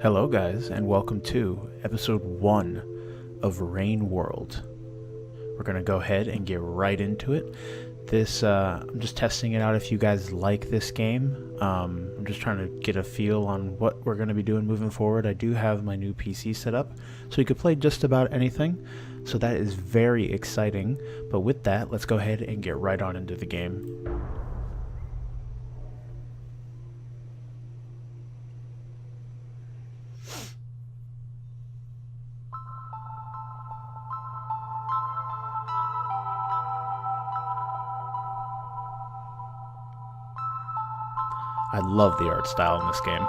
Hello guys, and welcome to episode 1 of Rain World. We're going to go ahead and get right into it. I'm just testing it out if you guys like this game. I'm just trying to get a feel on what we're going to be doing moving forward. I do have my new PC set up, so you could play just about anything. So that is very exciting. But with that, let's go ahead and get right on into the game. I love the art style in this game.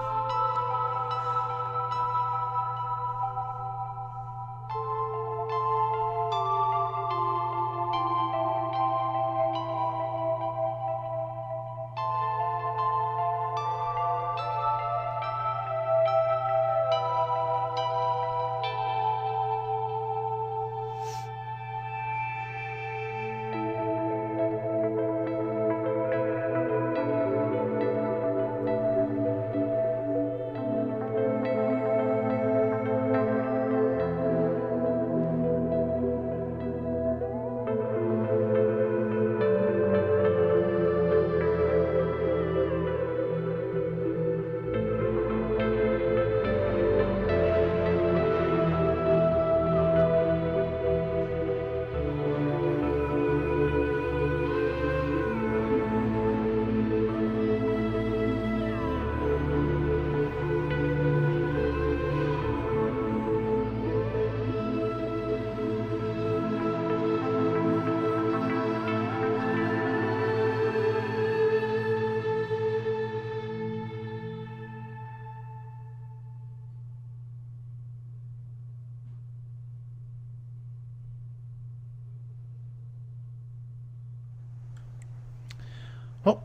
Well,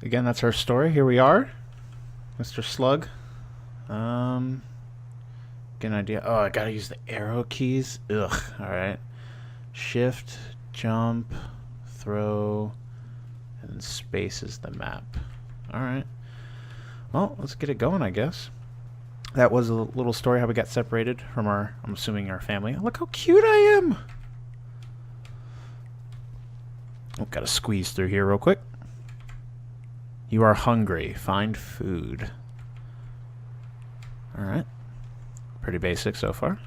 again, that's our story. Here we are, Mr. Slug. Get an idea. Oh, I gotta use the arrow keys. Ugh. All right. Shift, jump, throw, and then space is the map. All right. Well, let's get it going, I guess. That was a little story how we got separated from I'm assuming our family. Look how cute I am. Oh, gotta squeeze through here real quick. You are hungry. Find food. Alright. Pretty basic so far.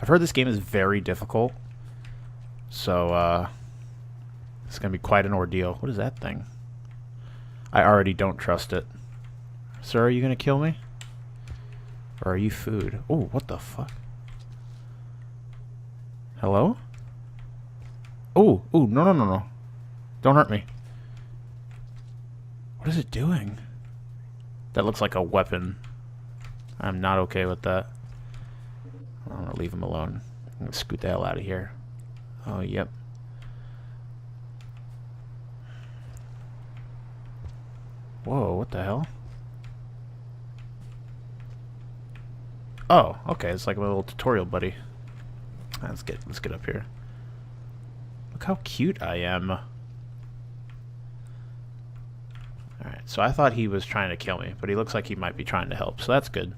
I've heard this game is very difficult. So, it's going to be quite an ordeal. What is that thing? I already don't trust it. Sir, are you going to kill me? Or are you food? Oh, what the fuck? Hello? Oh, no. Don't hurt me. What is it doing? That looks like a weapon. I'm not okay with that. I'm gonna leave him alone. I'm gonna scoot the hell out of here. Oh, yep. Whoa, what the hell? Oh, okay, it's like a little tutorial buddy. Let's get up here. Look how cute I am. Alright, so I thought he was trying to kill me, but he looks like he might be trying to help, so that's good.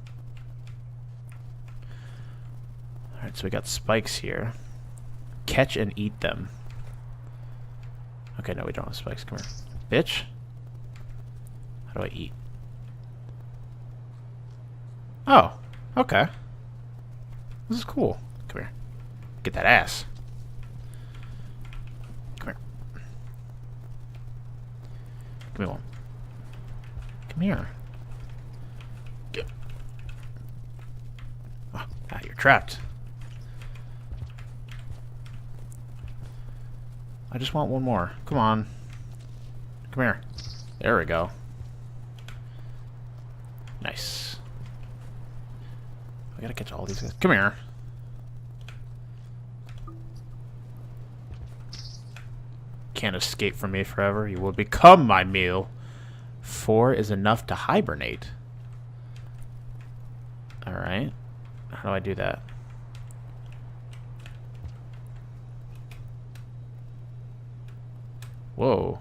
Alright, so we got spikes here. Catch and eat them. Okay, no, we don't have spikes. Come here. Bitch. How do I eat? Oh, okay. This is cool. Come here. Get that ass. Come here. Give me one. Come here. Get. Oh, you're trapped. I just want one more. Come on. Come here. There we go. Nice. I gotta catch all these guys. Come here. Can't escape from me forever. You will become my meal. 4 is enough to hibernate. Alright. How do I do that? Whoa.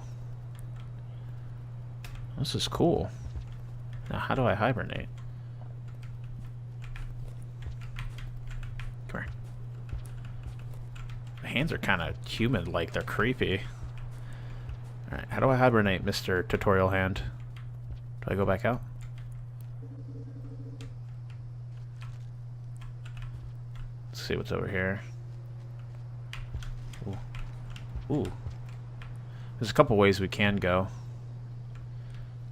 This is cool. Now, how do I hibernate? Come here. The hands are kind of human-like. They're creepy. Alright, how do I hibernate, Mr. Tutorial Hand? Do I go back out? Let's see what's over here. Ooh. Ooh. There's a couple ways we can go.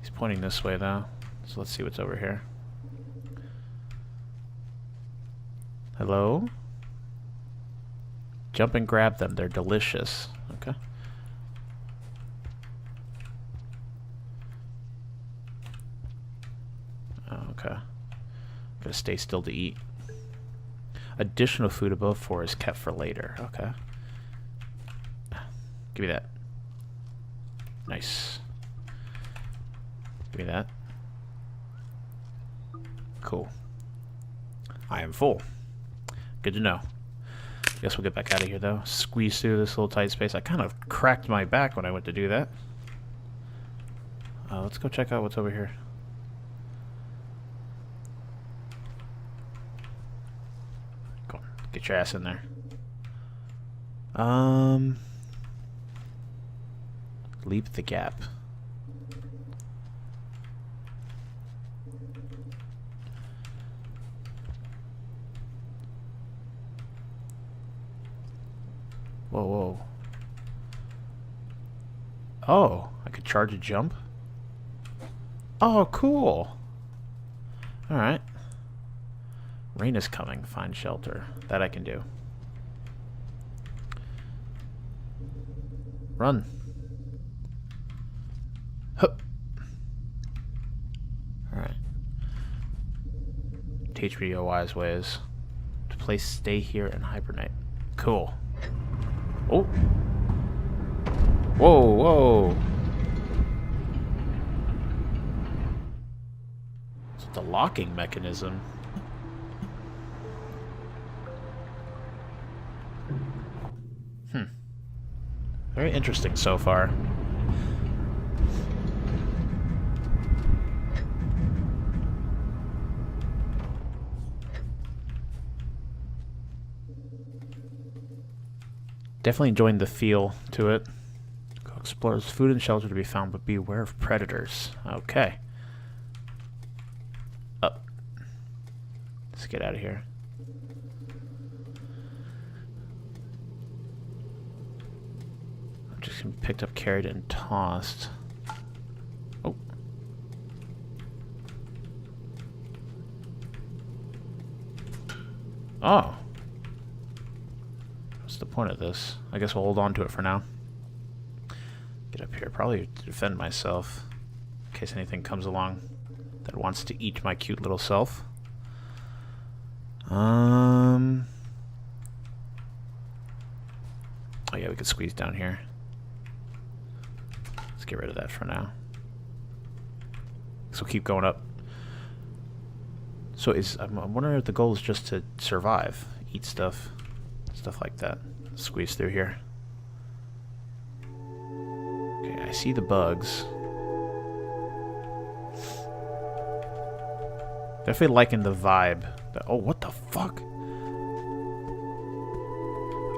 He's pointing this way, though. So let's see what's over here. Hello? Jump and grab them. They're delicious. Okay. Oh, okay. Gotta stay still to eat. Additional food above 4 is kept for later. Okay. Give me that. Nice. Give me that. Cool. I am full. Good to know. Guess we'll get back out of here, though. Squeeze through this little tight space. I kind of cracked my back when I went to do that. Let's go check out what's over here. Go on. Get your ass in there. Leap the gap. Whoa, whoa. Oh, I could charge a jump? Oh, cool. Alright. Rain is coming. Find shelter. That I can do. Run. Hup. Alright. Teach me your wise ways. To place stay here and hibernate. Cool. Oh. Whoa, whoa. It's the locking mechanism. Very interesting so far. Definitely enjoying the feel to it. Go explore. There's food and shelter to be found, but beware of predators. Okay. Up. Let's get out of here. I'm just gonna be picked up, carried, and tossed. Oh. Oh. What's the point of this? I guess we'll hold on to it for now. Get up here. Probably to defend myself. In case anything comes along that wants to eat my cute little self. Oh yeah, we could squeeze down here. Let's get rid of that for now. So we'll keep going up. So I'm wondering if the goal is just to survive, eat stuff like that. Squeeze through here. Okay, I see the bugs. Definitely liking the vibe. Oh, what the fuck?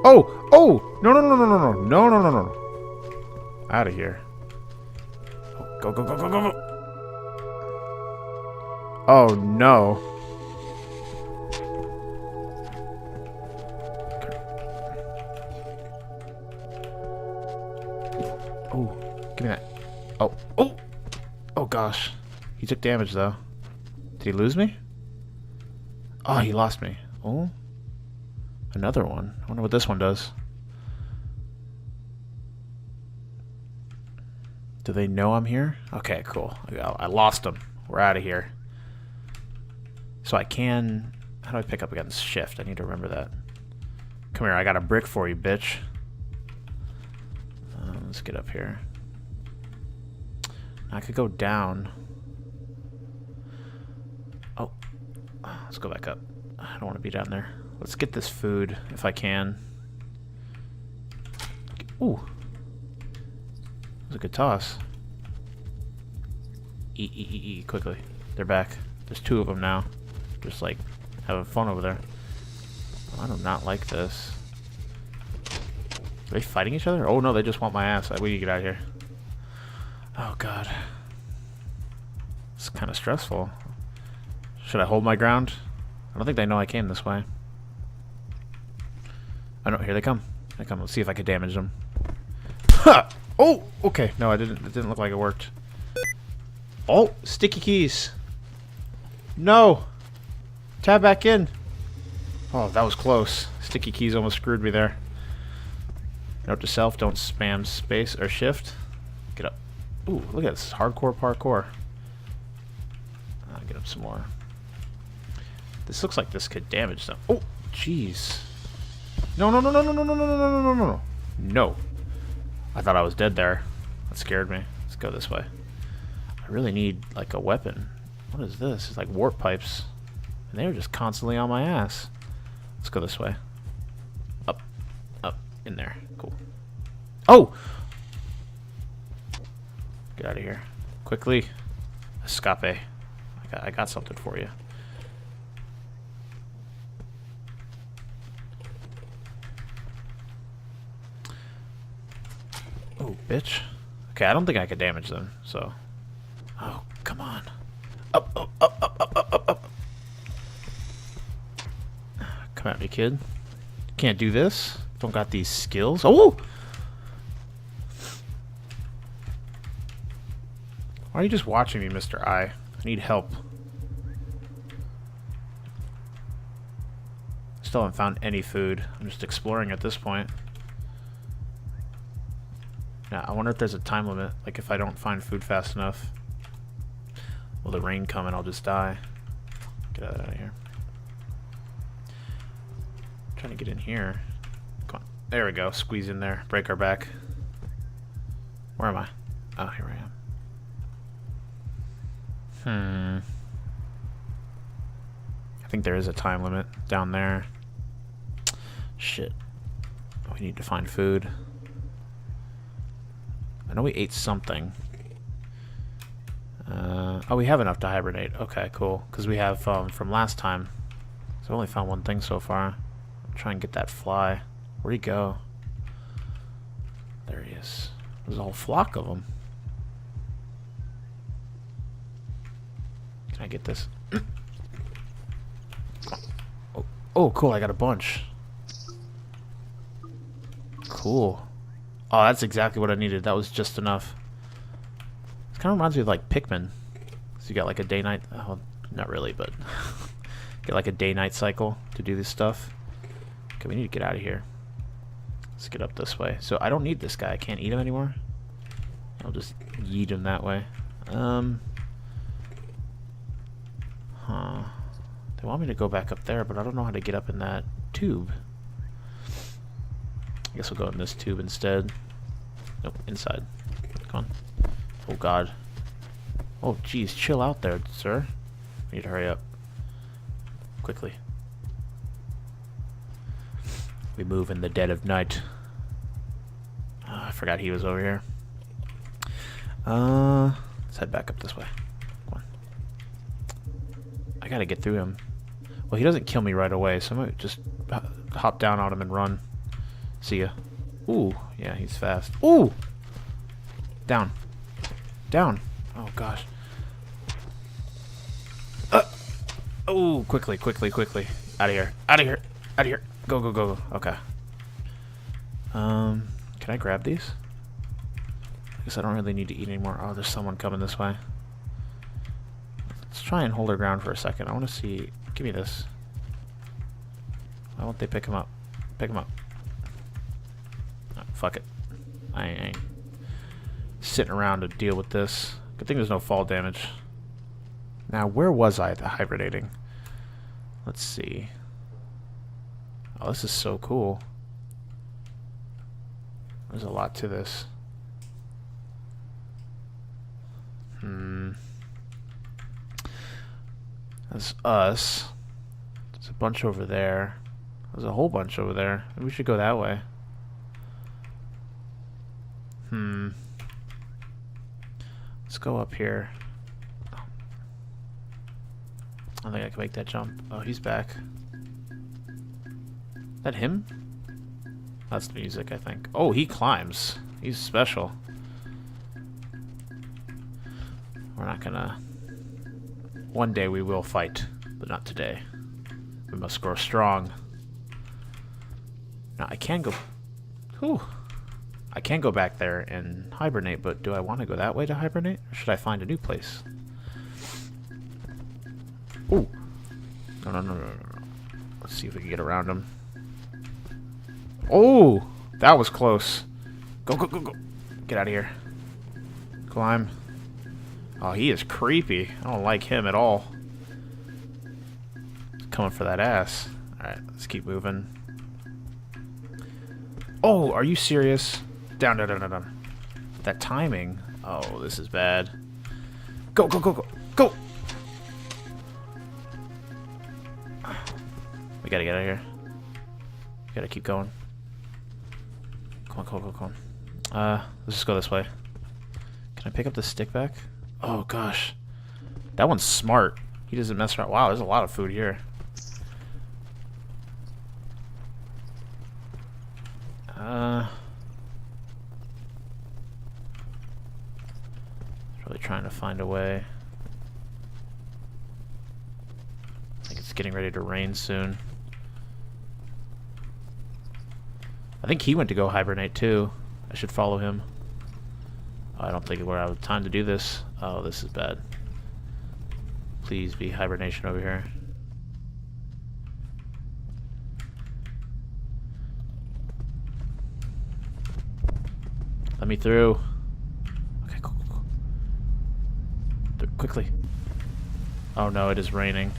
Oh! Oh! No, no, no, no, no, no, no, no, no, no. Out of here. Oh, go, go, go, go, go, go. Oh, no. Oh, give me that. Oh, oh! Oh, gosh. He took damage, though. Did he lose me? Oh, he lost me. Oh. Another one. I wonder what this one does. Do they know I'm here? Okay, cool. I lost them. We're out of here. So I can... How do I pick up against shift? I need to remember that. Come here, I got a brick for you, bitch. Let's get up here. I could go down. Oh. Let's go back up. I don't want to be down there. Let's get this food, if I can. Ooh. That was a good toss. Eat, quickly. They're back. There's two of them now. Just, like, having fun over there. I do not like this. Are they fighting each other? Oh no, they just want my ass. We need to get out of here. Oh god. It's kind of stressful. Should I hold my ground? I don't think they know I came this way. Oh no, here they come. They come. Let's see if I can damage them. Ha! Oh, okay. No, I didn't. It didn't look like it worked. Oh, sticky keys. No. Tab back in. Oh, that was close. Sticky keys almost screwed me there. Note to self, don't spam space or shift. Get up. Ooh, look at this. Hardcore parkour. Get up some more. This looks like this could damage them. Oh, jeez. No, no, no, no, no, no, no, no, no, no, no, no, no. No. I thought I was dead there. That scared me. Let's go this way. I really need, like, a weapon. What is this? It's like warp pipes. And they were just constantly on my ass. Let's go this way. Up. Up. In there. Cool. Oh! Get out of here. Quickly. Escape. I got something for you. Oh, bitch. Okay, I don't think I could damage them, so... Oh, come on. Up, up, up, up, up, up, up, up. Come at me, kid. Can't do this. Don't got these skills. Oh! Why are you just watching me, Mr. I need help. Still haven't found any food. I'm just exploring at this point. Now, I wonder if there's a time limit. Like, if I don't find food fast enough, will the rain come and I'll just die? Get out of here. I'm trying to get in here. Come on. There we go. Squeeze in there. Break our back. Where am I? Oh, here I am. I think there is a time limit down there. Shit. We need to find food. I know we ate something. Oh, we have enough to hibernate. Okay, cool. Because we have from last time. So I only found one thing so far. I'll try and get that fly. Where'd he go? There he is. There's a whole flock of them. Can I get this? Oh, cool. I got a bunch. Cool. Oh, that's exactly what I needed. That was just enough. It kind of reminds me of like Pikmin. So you got like a day-night... Oh, not really, but... get like a day-night cycle to do this stuff. Okay, we need to get out of here. Let's get up this way. So I don't need this guy. I can't eat him anymore. I'll just yeet him that way. Huh. They want me to go back up there, but I don't know how to get up in that tube. I guess we'll go in this tube instead. Nope, inside. Come on. Oh, God. Oh, geez. Chill out there, sir. We need to hurry up. Quickly. We move in the dead of night. Oh, I forgot he was over here. Let's head back up this way. Come on. I gotta get through him. Well, he doesn't kill me right away, so I might just hop down on him and run. See ya. Ooh, yeah, he's fast. Ooh! Down. Down. Oh, gosh. Oh, quickly, quickly, quickly. Out of here. Out of here. Out of here. Go, go, go, go. Okay. Can I grab these? I guess I don't really need to eat anymore. Oh, there's someone coming this way. Let's try and hold our ground for a second. I want to see... Give me this. Why won't they pick him up? Pick him up. Oh, fuck it. I ain't sitting around to deal with this. Good thing there's no fall damage. Now, where was I hibernating? Let's see. Oh, this is so cool. There's a lot to this. That's us. There's a bunch over there. There's a whole bunch over there. Maybe we should go that way. Let's go up here. I don't think I can make that jump. Oh, he's back. that him? That's the music, I think. Oh, he climbs. He's special. We're not gonna... One day we will fight, but not today. We must grow strong. Now, I can go... Whew. I can go back there and hibernate, but do I want to go that way to hibernate? Or should I find a new place? Ooh. No, no, no, no, no. Let's see if we can get around him. Oh! That was close. Go, go, go, go. Get out of here. Climb. Oh, he is creepy. I don't like him at all. He's coming for that ass. Alright, let's keep moving. Oh, are you serious? Down, down, down, down, down. That timing. Oh, this is bad. Go, go, go, go, go! We gotta get out of here. We gotta keep going. Come on, come on, come on. Let's just go this way. Can I pick up the stick back? Oh, gosh. That one's smart. He doesn't mess around. Wow, there's a lot of food here. Really trying to find a way. I think it's getting ready to rain soon. I think he went to go hibernate too. I should follow him. Oh, I don't think we're out of time to do this. Oh, this is bad. Please be hibernation over here. Let me through. Okay, cool, cool, cool. Quickly. Oh no, it is raining.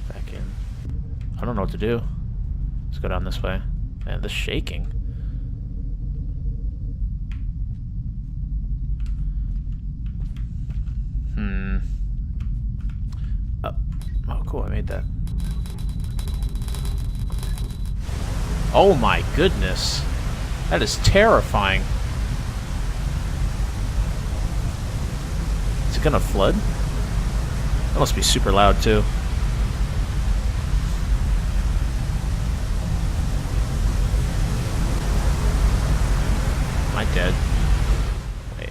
Back in. I don't know what to do. Let's go down this way. Man, this shaking. Oh, cool, I made that. Oh my goodness. That is terrifying. Is it gonna flood? That must be super loud too. Am I dead? Wait.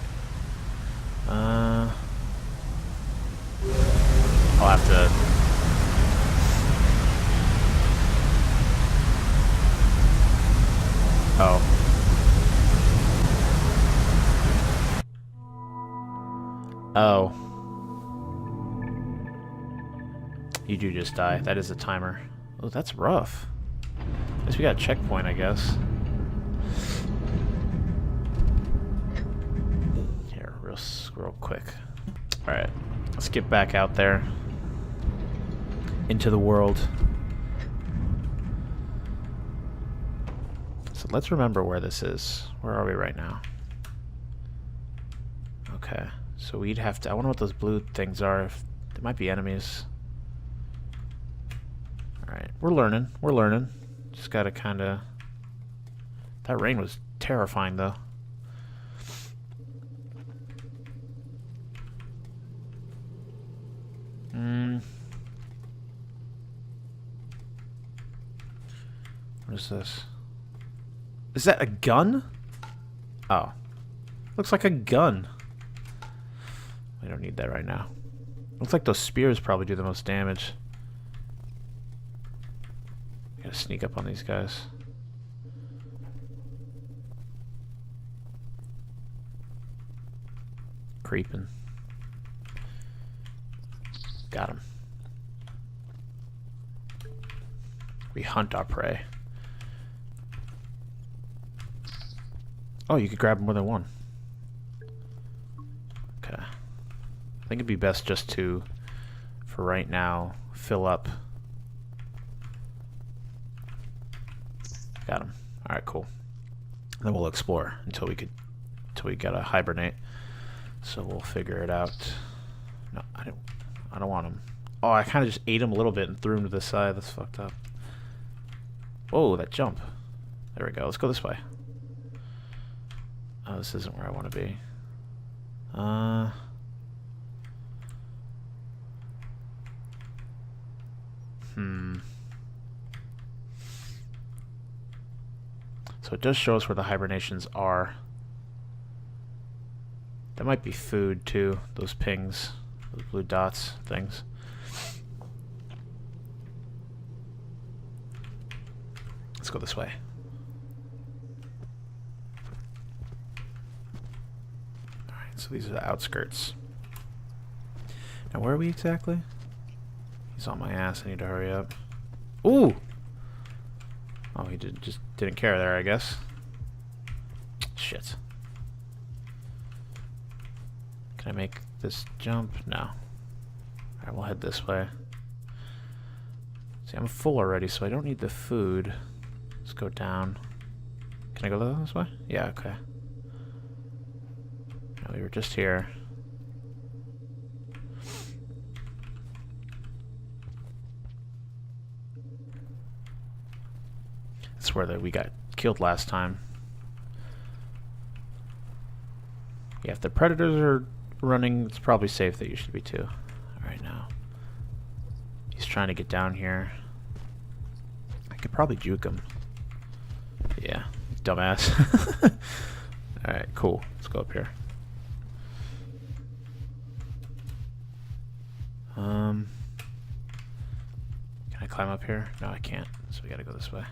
I'll have to... Oh. Oh. You do just die. That is a timer. Oh, that's rough. At least we got a checkpoint, I guess. Here, real quick. Alright, let's get back out there. Into the world. So let's remember where this is. Where are we right now? Okay, so we'd have to... I wonder what those blue things are. If they might be enemies. Alright, we're learning. We're learning. Just gotta kinda... That rain was terrifying, though. What is this? Is that a gun? Oh. Looks like a gun. We don't need that right now. Looks like those spears probably do the most damage. Gotta sneak up on these guys. Creeping. Got him. We hunt our prey. Oh, you could grab more than one. Okay. I think it'd be best just to, for right now, fill up. Got him. Alright, cool. Then we'll explore until we gotta hibernate. So we'll figure it out. No, I don't want him. Oh, I kinda just ate him a little bit and threw him to the side. That's fucked up. Whoa, that jump. There we go. Let's go this way. Oh, this isn't where I want to be. So it does show us where the hibernations are. That might be food too, those pings, those blue dots things. Let's go this way. Alright, so these are the outskirts. Now where are we exactly? He's on my ass, I need to hurry up. Ooh! Oh, he just didn't care there, I guess. Shit. Can I make this jump? No. Alright, we'll head this way. See, I'm full already, so I don't need the food. Let's go down. Can I go this way? Yeah, okay. No, we were just here. That's where we got killed last time. Yeah, if the predators are running, it's probably safe that you should be too. Alright, now. He's trying to get down here. I could probably juke him. Yeah, dumbass. Alright, cool. Let's go up here. Can I climb up here? No, I can't. So we gotta go this way.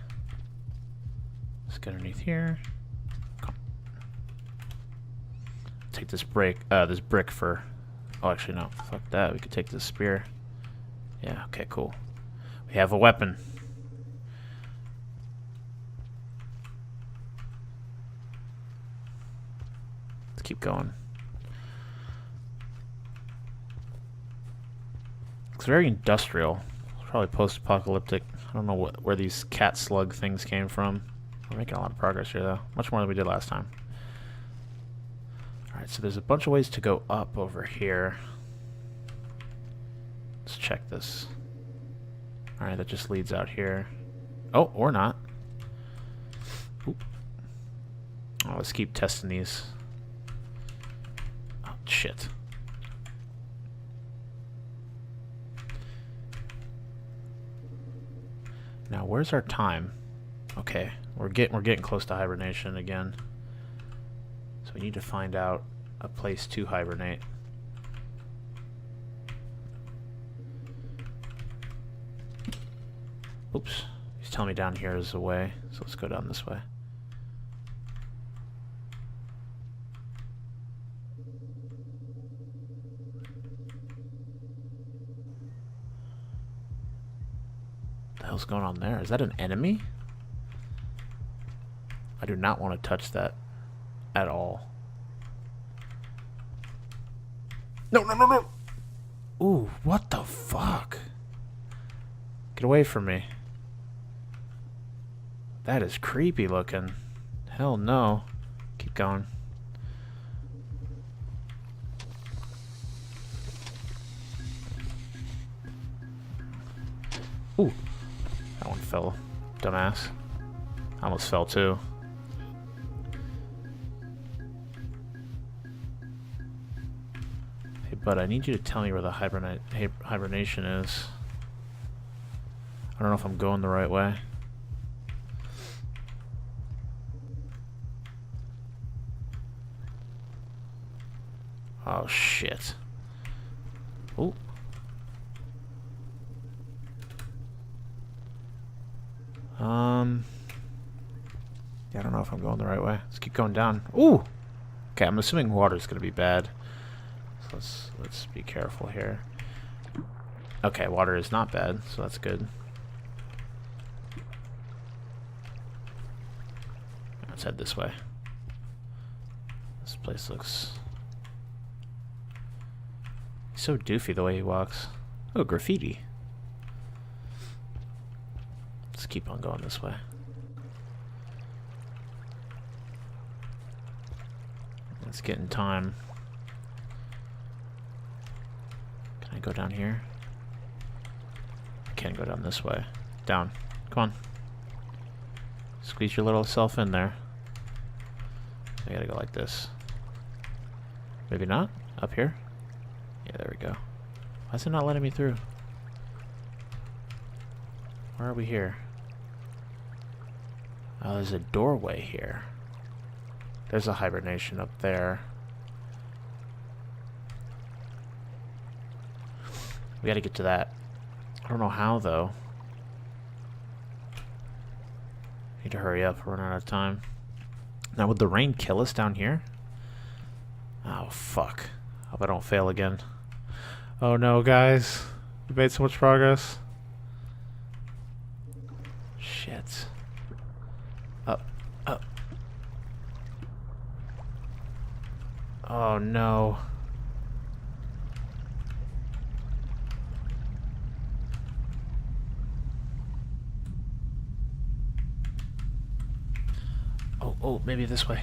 Let's get underneath here. Come. Take this brick for... Oh, actually, no. Fuck that. We could take this spear. Yeah, okay, cool. We have a weapon. Let's keep going. It's very industrial. It's probably post-apocalyptic. I don't know where these cat slug things came from. We're making a lot of progress here, though. Much more than we did last time. Alright, so there's a bunch of ways to go up over here. Let's check this. Alright, that just leads out here. Oh, or not. Oop. Oh, let's keep testing these. Oh, shit. Now, where's our time? Okay, we're getting close to hibernation again. So we need to find out a place to hibernate. Oops, he's telling me down here is the way, so let's go down this way. What the hell's going on there? Is that an enemy? I do not want to touch that at all. No, no, no, no! Ooh, what the fuck? Get away from me. That is creepy looking. Hell no. Keep going. Ooh. That one fell. Dumbass. I almost fell too. Hey, bud, I need you to tell me where the hibernation is. I don't know if I'm going the right way. Oh, shit. Ooh. Yeah, I don't know if I'm going the right way. Let's keep going down. Ooh! Okay, I'm assuming water's gonna be bad. So let's be careful here. Okay, water is not bad, so that's good. Let's head this way. This place looks so doofy the way he walks. Oh, graffiti. Let's keep on going this way. Let's get in time. Can I go down here? I can't go down this way. Down. Come on. Squeeze your little self in there. I gotta go like this. Maybe not? Up here? Yeah, there we go. Why is it not letting me through? Where are we here? Oh, there's a doorway here. There's a hibernation up there. We gotta get to that. I don't know how, though. Need to hurry up. We're running out of time. Now, would the rain kill us down here? Oh, fuck. Hope I don't fail again. Oh, no, guys. We made so much progress. Shit. Up. Up. Oh, no. Oh, maybe this way.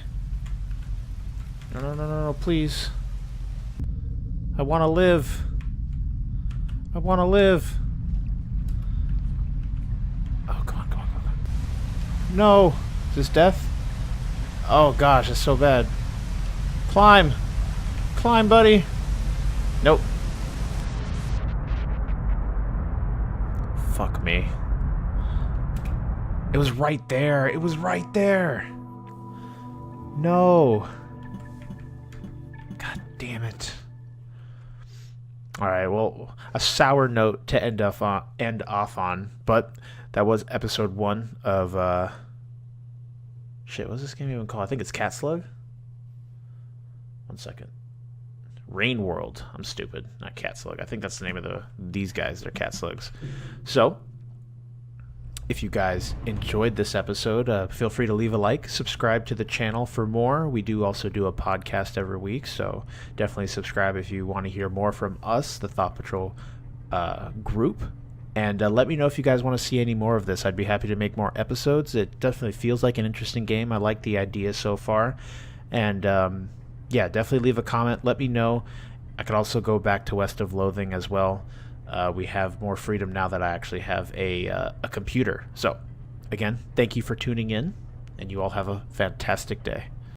No, no, no, no, no, please. I want to live. I want to live. Oh, come on, come on, come on. No. Is this death? Oh, gosh, it's so bad. Climb. Climb, buddy. Nope. Fuck me. It was right there. It was right there. No. God damn it. Alright, well, a sour note to end off on, but that was episode 1 of, shit, what's this game even called? I think it's Cat Slug? 1 second. Rain World. I'm stupid. Not Cat Slug. I think that's the name of these guys. They're Cat Slugs. So, if you guys enjoyed this episode, feel free to leave a like, subscribe to the channel for more. We do also do a podcast every week, so definitely subscribe if you want to hear more from us, the Thought Patrol group. And let me know if you guys want to see any more of this. I'd be happy to make more episodes. It definitely feels like an interesting game. I like the idea so far. And yeah, definitely leave a comment. Let me know. I could also go back to West of Loathing as well. We have more freedom now that I actually have a computer. So, again, thank you for tuning in, and you all have a fantastic day.